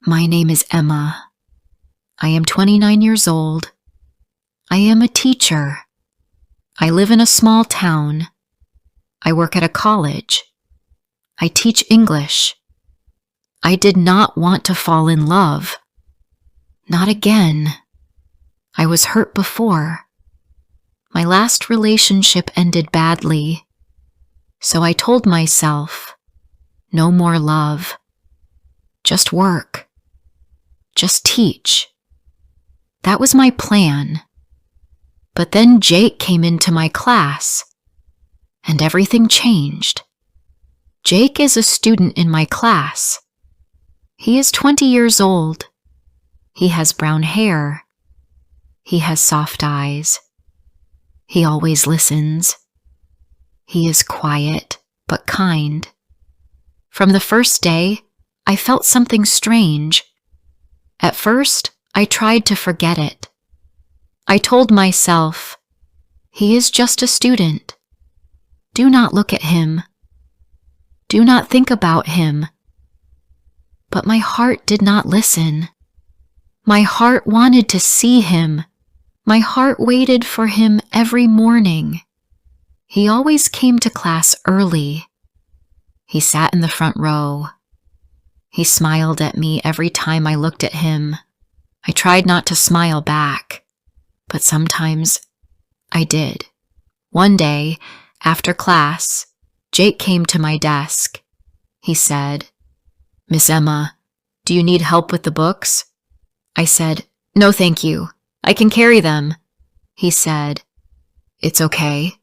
My name is Emma. I am 29 years old. I am a teacher. I live in a small town. I work at a college. I teach English. I did not want to fall in love. Not again. I was hurt before. My last relationship ended badly. So I told myself, no more love. Just work. Just teach. That was my plan. But then Jake came into my class, and everything changed. Jake is a student in my class. He is 20 years old. He has brown hair. He has soft eyes. He always listens. He is quiet, but kind. From the first day, I felt something strange. At first, I tried to forget it. I told myself, he is just a student. Do not look at him. Do not think about him. But my heart did not listen. My heart wanted to see him. My heart waited for him every morning. He always came to class early. He sat in the front row. He smiled at me every time I looked at him. I tried not to smile back, but sometimes I did. One day, after class, Jake came to my desk. He said, "Miss Emma, do you need help with the books?" I said, "No, thank you. I can carry them." He said, "It's okay.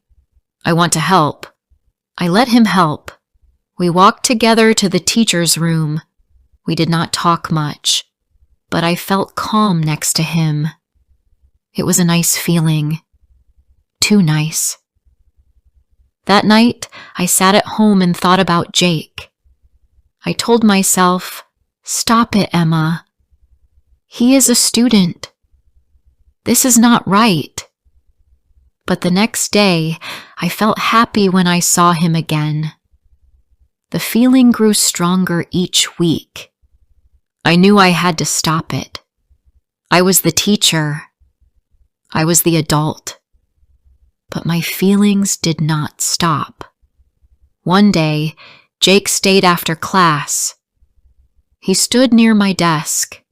I want to help." I let him help. We walked together to the teacher's room. We did not talk much, but I felt calm next to him. It was a nice feeling. Too nice. That night, I sat at home and thought about Jake. I told myself, "Stop it, Emma. He is a student. This is not right." But the next day, I felt happy when I saw him again. The feeling grew stronger each week. I knew I had to stop it. I was the teacher. I was the adult. But my feelings did not stop. One day, Jake stayed after class. He stood near my desk.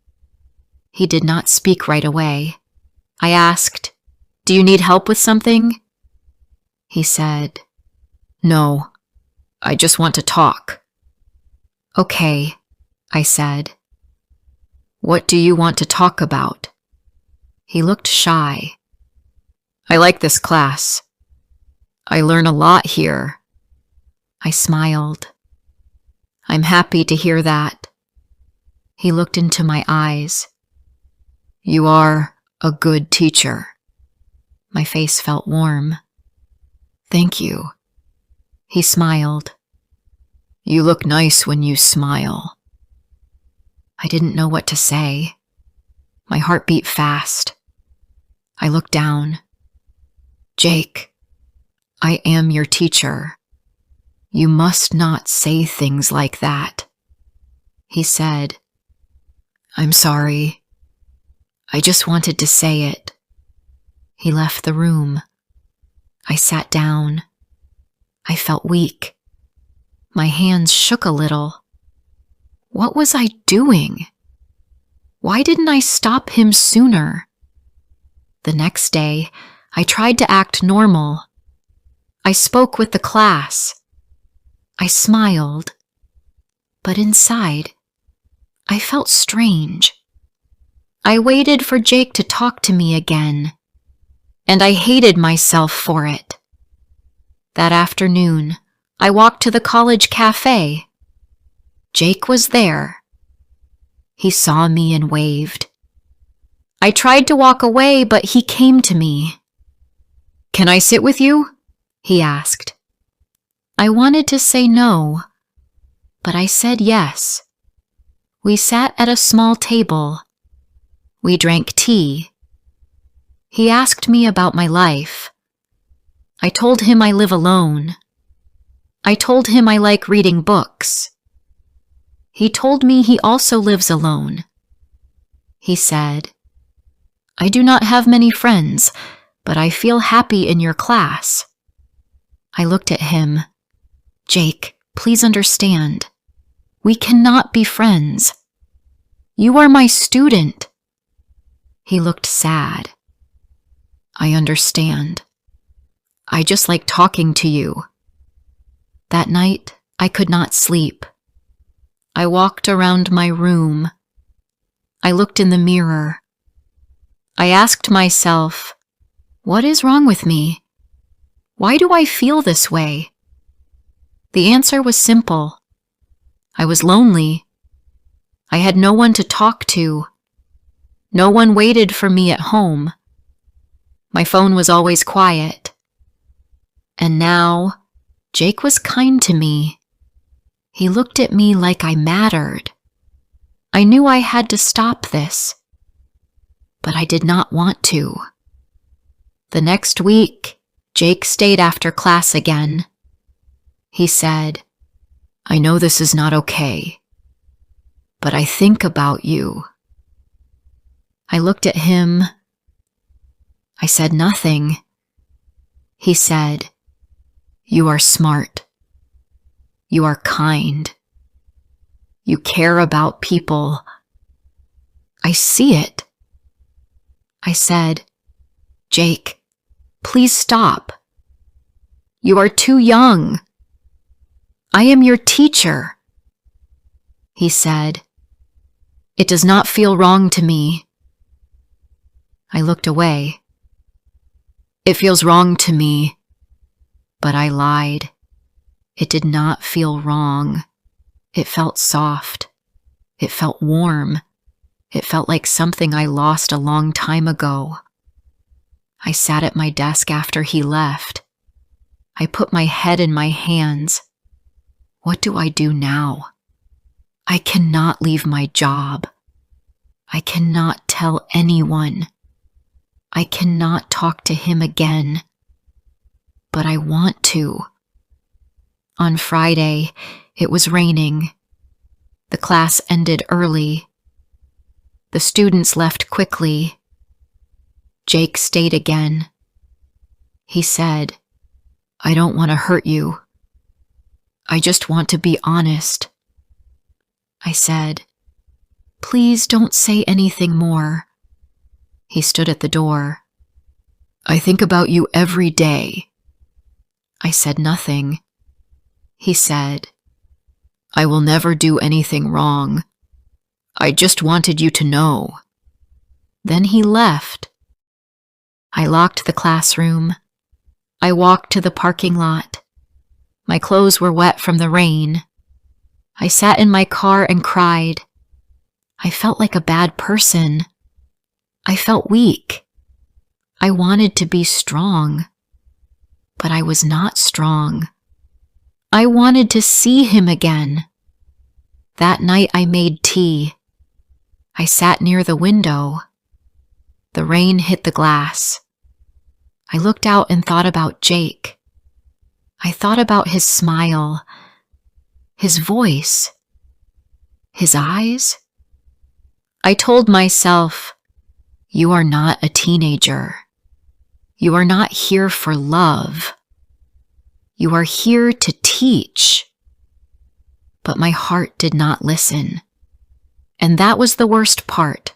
He did not speak right away. I asked, "Do you need help with something?" He said, "No, I just want to talk." "Okay," I said. "What do you want to talk about?" He looked shy. "I like this class. I learn a lot here." I smiled. "I'm happy to hear that." He looked into my eyes. "You are a good teacher." My face felt warm. "Thank you." He smiled. "You look nice when you smile." I didn't know what to say. My heart beat fast. I looked down. "Jake, I am your teacher. You must not say things like that." He said, "I'm sorry. I just wanted to say it." He left the room. I sat down. I felt weak. My hands shook a little. What was I doing? Why didn't I stop him sooner? The next day, I tried to act normal. I spoke with the class. I smiled. But inside, I felt strange. I waited for Jake to talk to me again, and I hated myself for it. That afternoon, I walked to the college cafe. Jake was there. He saw me and waved. I tried to walk away, but he came to me. "Can I sit with you?" he asked. I wanted to say no, but I said yes. We sat at a small table. We drank tea. He asked me about my life. I told him I live alone. I told him I like reading books. He told me he also lives alone. He said, "I do not have many friends, but I feel happy in your class." I looked at him. "Jake, please understand. We cannot be friends. You are my student." He looked sad. "I understand. I just like talking to you." That night, I could not sleep. I walked around my room. I looked in the mirror. I asked myself, what is wrong with me? Why do I feel this way? The answer was simple. I was lonely. I had no one to talk to. No one waited for me at home. My phone was always quiet. And now, Jake was kind to me. He looked at me like I mattered. I knew I had to stop this, but I did not want to. The next week, Jake stayed after class again. He said, "I know this is not okay, but I think about you." I looked at him. I said nothing. He said, "You are smart. You are kind. You care about people. I see it." I said, "Jake, please stop. You are too young. I am your teacher." He said, "It does not feel wrong to me." I looked away. "It feels wrong to me," but I lied. It did not feel wrong. It felt soft. It felt warm. It felt like something I lost a long time ago. I sat at my desk after he left. I put my head in my hands. What do I do now? I cannot leave my job. I cannot tell anyone. I cannot talk to him again. But I want to. On Friday, it was raining. The class ended early. The students left quickly. Jake stayed again. He said, "I don't want to hurt you. I just want to be honest." I said, "Please don't say anything more." He stood at the door. "I think about you every day." I said nothing. He said, "I will never do anything wrong. I just wanted you to know." Then he left. I locked the classroom. I walked to the parking lot. My clothes were wet from the rain. I sat in my car and cried. I felt like a bad person. I felt weak. I wanted to be strong, but I was not strong. I wanted to see him again. That night I made tea. I sat near the window. The rain hit the glass. I looked out and thought about Jake. I thought about his smile, his voice, his eyes. I told myself, "You are not a teenager. You are not here for love. You are here to teach." But my heart did not listen. And that was the worst part.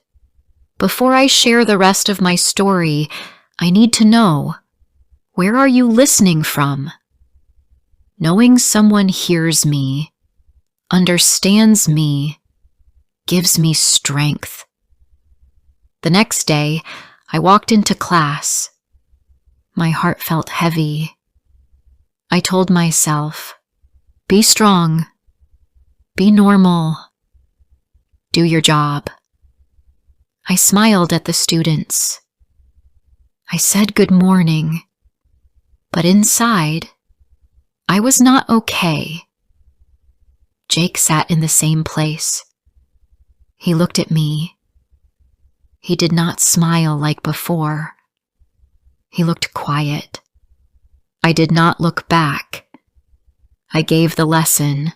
Before I share the rest of my story, I need to know, where are you listening from? Knowing someone hears me, understands me, gives me strength. The next day, I walked into class. My heart felt heavy. I told myself, be strong, be normal, do your job. I smiled at the students. I said good morning, but inside, I was not okay. Jake sat in the same place. He looked at me. He did not smile like before. He looked quiet. I did not look back. I gave the lesson.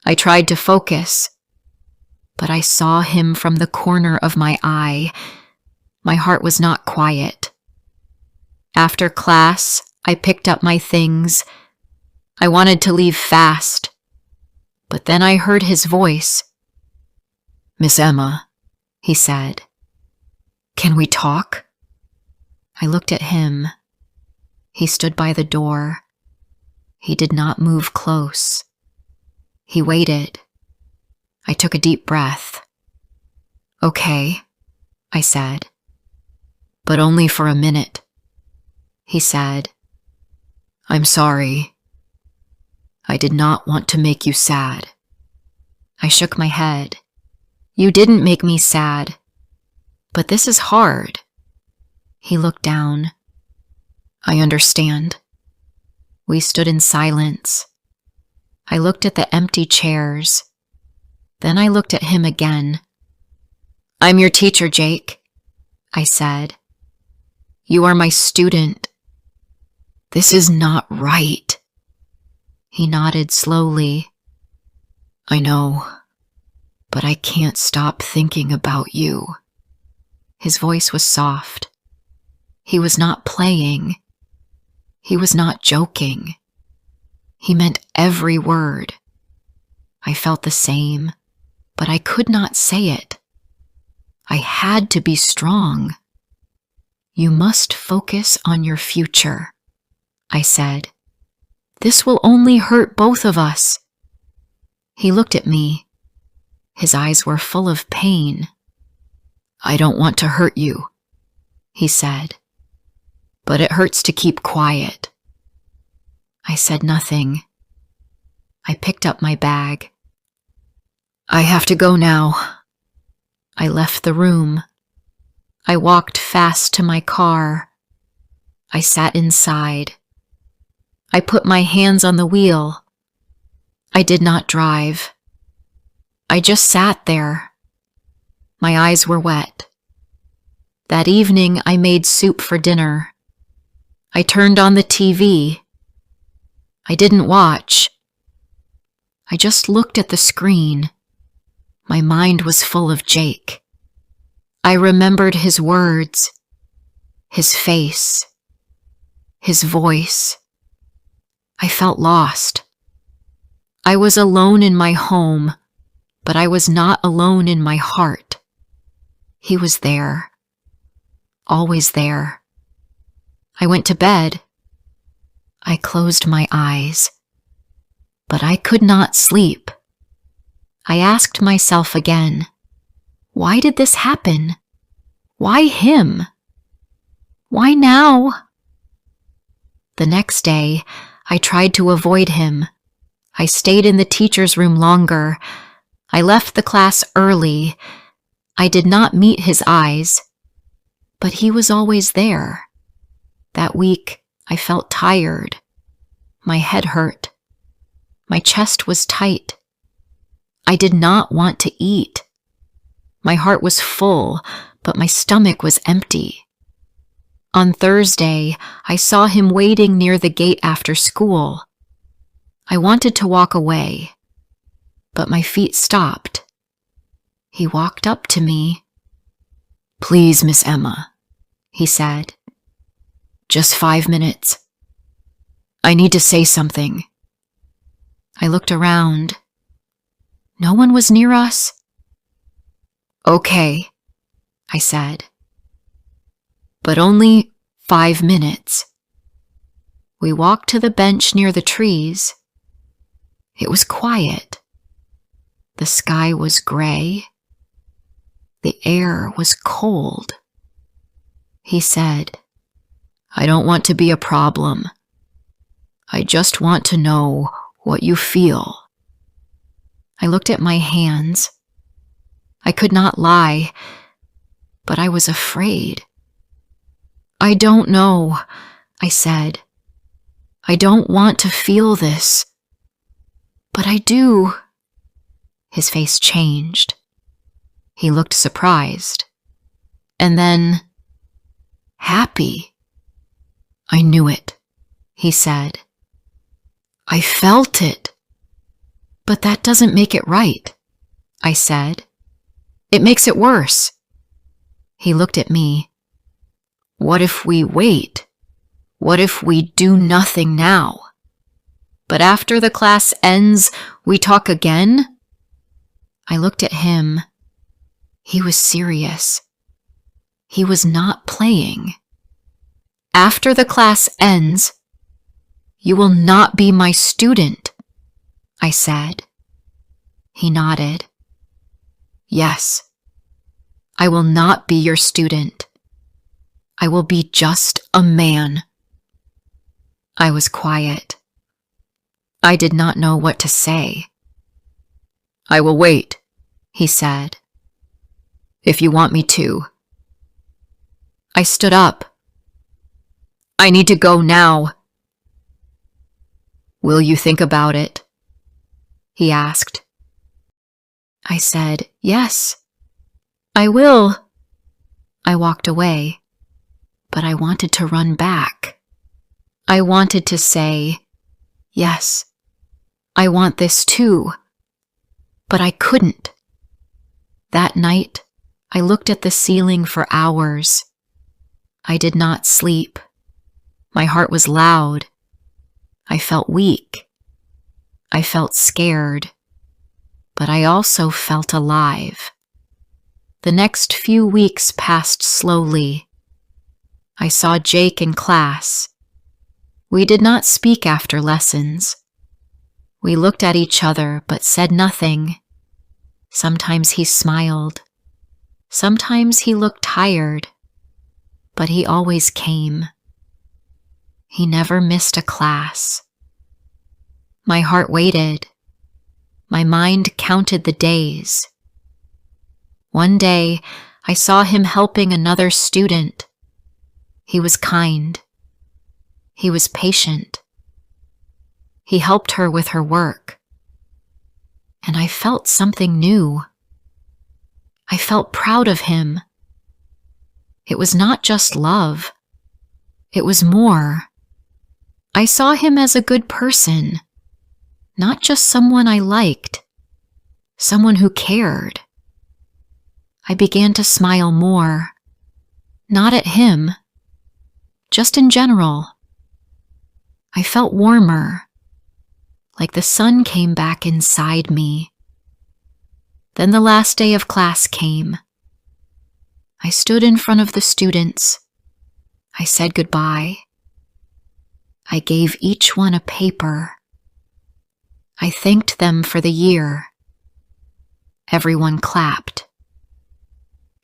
I tried to focus, but I saw him from the corner of my eye. My heart was not quiet. After class, I picked up my things. I wanted to leave fast, but then I heard his voice. "Miss Emma," he said. "Can we talk?" I looked at him. He stood by the door. He did not move close. He waited. I took a deep breath. "Okay," I said. "But only for a minute." He said, "I'm sorry. I did not want to make you sad." I shook my head. "You didn't make me sad. But this is hard." He looked down. "I understand." We stood in silence. I looked at the empty chairs. Then I looked at him again. "I'm your teacher, Jake," I said. "You are my student." "This is not right." He nodded slowly. "I know, but I can't stop thinking about you." His voice was soft. He was not playing. He was not joking. He meant every word. I felt the same, but I could not say it. I had to be strong. "You must focus on your future," I said. "This will only hurt both of us." He looked at me. His eyes were full of pain. "I don't want to hurt you," he said, "but it hurts to keep quiet." I said nothing. I picked up my bag. "I have to go now." I left the room. I walked fast to my car. I sat inside. I put my hands on the wheel. I did not drive. I just sat there. My eyes were wet. That evening, I made soup for dinner. I turned on the TV. I didn't watch. I just looked at the screen. My mind was full of Jake. I remembered his words, his face, his voice. I felt lost. I was alone in my home, but I was not alone in my heart. He was there, always there. I went to bed. I closed my eyes, but I could not sleep. I asked myself again, why did this happen? Why him? Why now? The next day, I tried to avoid him. I stayed in the teacher's room longer. I left the class early. I did not meet his eyes, but he was always there. That week, I felt tired. My head hurt. My chest was tight. I did not want to eat. My heart was full, but my stomach was empty. On Thursday, I saw him waiting near the gate after school. I wanted to walk away, but my feet stopped. He walked up to me. "Please, Miss Emma," he said. "Just 5 minutes. I need to say something." I looked around. No one was near us. "Okay," I said. "But only 5 minutes." We walked to the bench near the trees. It was quiet. The sky was gray. The air was cold. He said, "I don't want to be a problem. I just want to know what you feel." I looked at my hands. I could not lie, but I was afraid. "I don't know," I said. "I don't want to feel this. But I do." His face changed. He looked surprised. And then, happy. "I knew it," he said. "I felt it. But that doesn't make it right, I said. It makes it worse. He looked at me. What if we wait? What if we do nothing now? But after the class ends, we talk again? I looked at him. He was serious. He was not playing. After the class ends, you will not be my student, I said. He nodded. Yes, I will not be your student. I will be just a man. I was quiet. I did not know what to say. I will wait, he said. If you want me to. I stood up. I need to go now. Will you think about it? He asked. I said, yes, I will. I walked away, but I wanted to run back. I wanted to say, yes, I want this too, but I couldn't. That night, I looked at the ceiling for hours. I did not sleep. My heart was loud. I felt weak. I felt scared. But I also felt alive. The next few weeks passed slowly. I saw Jake in class. We did not speak after lessons. We looked at each other but said nothing. Sometimes he smiled. Sometimes he looked tired. But he always came. He never missed a class. My heart waited. My mind counted the days. One day, I saw him helping another student. He was kind. He was patient. He helped her with her work. And I felt something new. I felt proud of him. It was not just love. It was more. I saw him as a good person. Not just someone I liked, someone who cared. I began to smile more, not at him, just in general. I felt warmer, like the sun came back inside me. Then the last day of class came. I stood in front of the students. I said goodbye. I gave each one a paper. I thanked them for the year. Everyone clapped.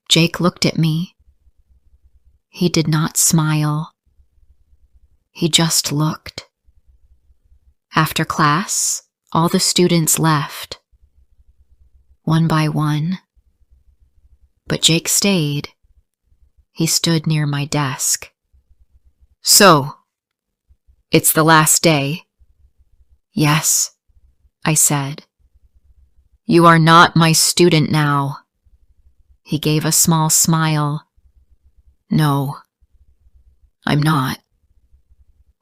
Jake looked at me. He did not smile. He just looked. After class, all the students left, one by one. But Jake stayed. He stood near my desk. So, it's the last day? Yes, I said. You are not my student now. He gave a small smile. No, I'm not.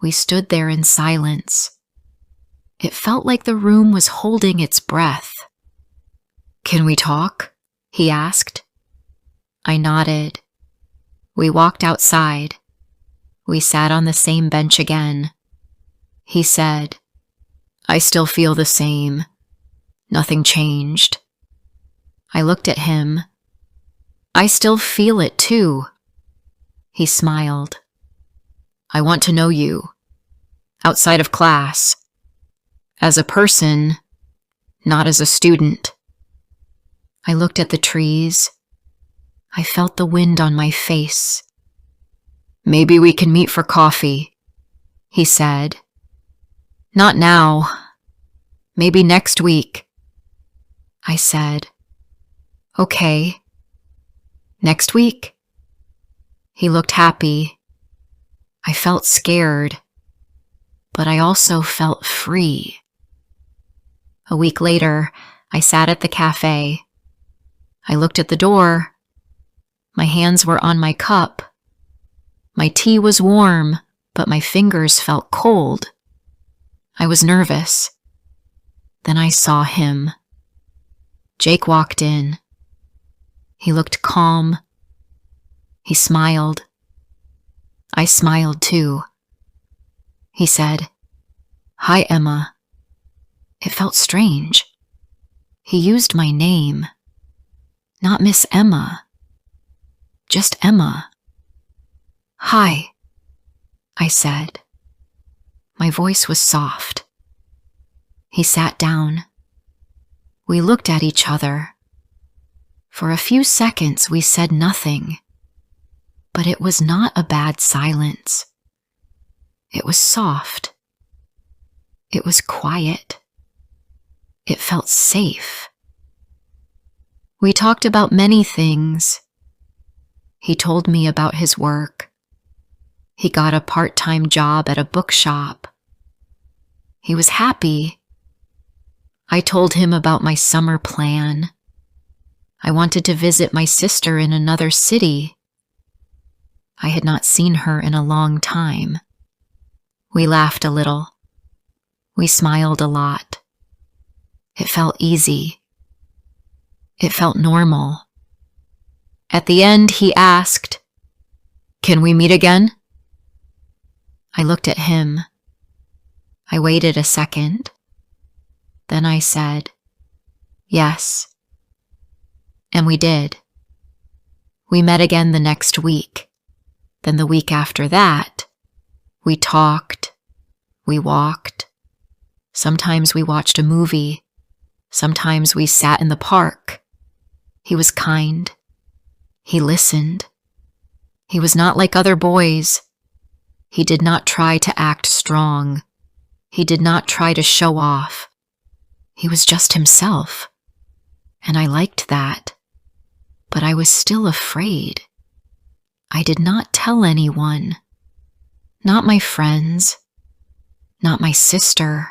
We stood there in silence. It felt like the room was holding its breath. Can we talk? He asked. I nodded. We walked outside. We sat on the same bench again. He said, I still feel the same. Nothing changed. I looked at him. I still feel it too. He smiled. I want to know you, outside of class, as a person, not as a student. I looked at the trees. I felt the wind on my face. Maybe we can meet for coffee, he said. Not now. Maybe next week. I said, okay. Next week? He looked happy. I felt scared, but I also felt free. A week later, I sat at the cafe. I looked at the door. My hands were on my cup. My tea was warm, but my fingers felt cold. I was nervous. Then I saw him. Jake walked in. He looked calm. He smiled. I smiled too. He said, "Hi, Emma." It felt strange. He used my name. Not Miss Emma. Just Emma. "Hi," I said. My voice was soft. He sat down. We looked at each other. For a few seconds we said nothing. But it was not a bad silence. It was soft. It was quiet. It felt safe. We talked about many things. He told me about his work. He got a part-time job at a bookshop. He was happy. I told him about my summer plan. I wanted to visit my sister in another city. I had not seen her in a long time. We laughed a little. We smiled a lot. It felt easy. It felt normal. At the end, he asked, "Can we meet again?" I looked at him. I waited a second. Then I said, "Yes." And we did. We met again the next week. Then the week after that, we talked. We walked. Sometimes we watched a movie. Sometimes we sat in the park. He was kind. He listened. He was not like other boys. He did not try to act strong. He did not try to show off. He was just himself. And I liked that. But I was still afraid. I did not tell anyone. Not my friends. Not my sister.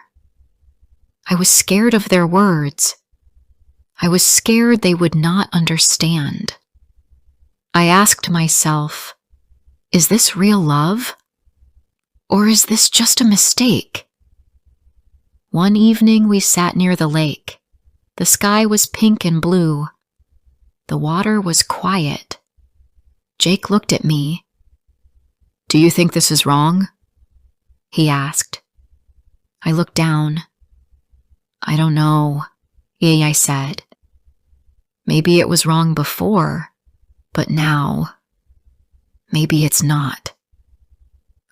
I was scared of their words. I was scared they would not understand. I asked myself, is this real love? Or is this just a mistake? One evening we sat near the lake. The sky was pink and blue. The water was quiet. Jake looked at me. "Do you think this is wrong?" he asked. I looked down. "I don't know," I said. "Maybe it was wrong before, but now, maybe it's not."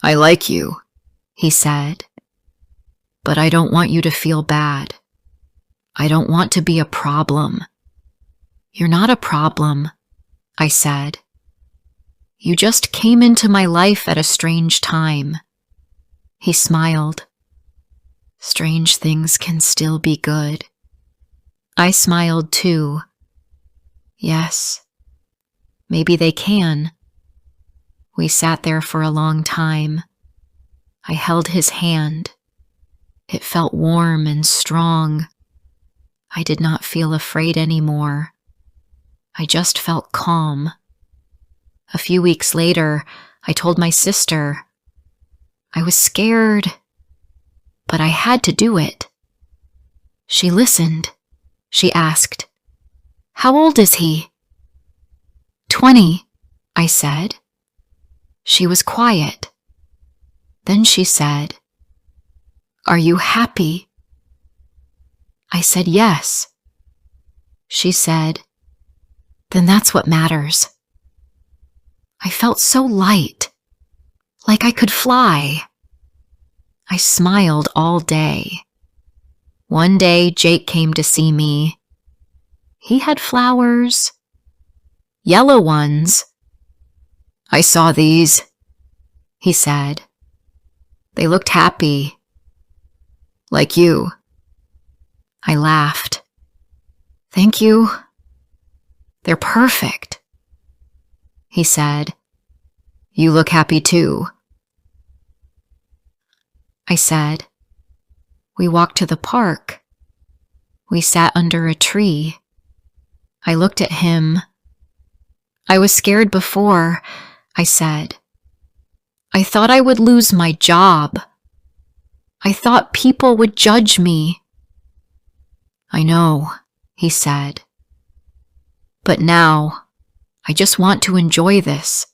"I like you," he said, "but I don't want you to feel bad. I don't want to be a problem." "You're not a problem," I said. "You just came into my life at a strange time." He smiled. Strange things can still be good. I smiled too. Yes, maybe they can. We sat there for a long time. I held his hand. It felt warm and strong. I did not feel afraid anymore. I just felt calm. A few weeks later, I told my sister. I was scared, but I had to do it. She listened. She asked, "How old is he?" 20, I said. She was quiet. Then she said, "Are you happy?" I said yes. She said, "Then that's what matters." I felt so light, like I could fly. I smiled all day. One day, Jake came to see me. He had flowers, yellow ones. "I saw these," he said. "They looked happy, like you." I laughed. "Thank you. They're perfect." He said, "You look happy too." I said, "We walked to the park. We sat under a tree." I looked at him. "I was scared before," I said. "I thought I would lose my job. I thought people would judge me. I know, he said. But now, I just want to enjoy this,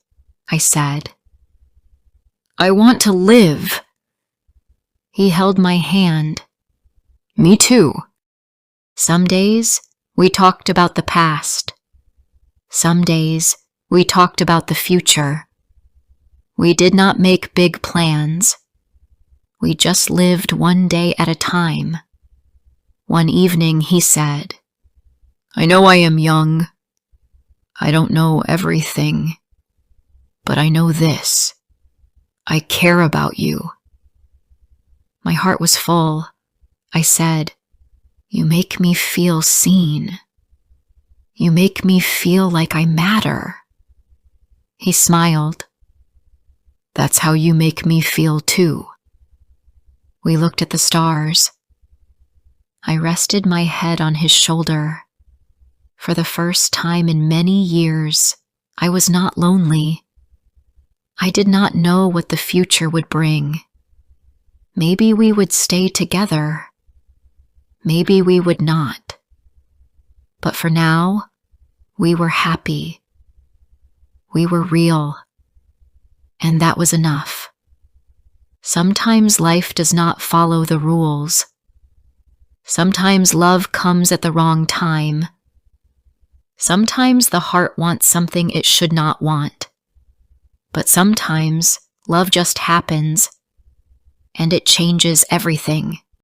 I said. I want to live. He held my hand. Me too. Some days, we talked about the past. Some days, we talked about the future. We did not make big plans. We just lived one day at a time. One evening, he said, I know I am young. I don't know everything. But I know this. I care about you. My heart was full. I said, You make me feel seen. You make me feel like I matter. He smiled. That's how you make me feel too. We looked at the stars. I rested my head on his shoulder. For the first time in many years, I was not lonely. I did not know what the future would bring. Maybe we would stay together. Maybe we would not. But for now, we were happy. We were real. And that was enough. Sometimes life does not follow the rules. Sometimes love comes at the wrong time. Sometimes the heart wants something it should not want. But sometimes love just happens, and it changes everything.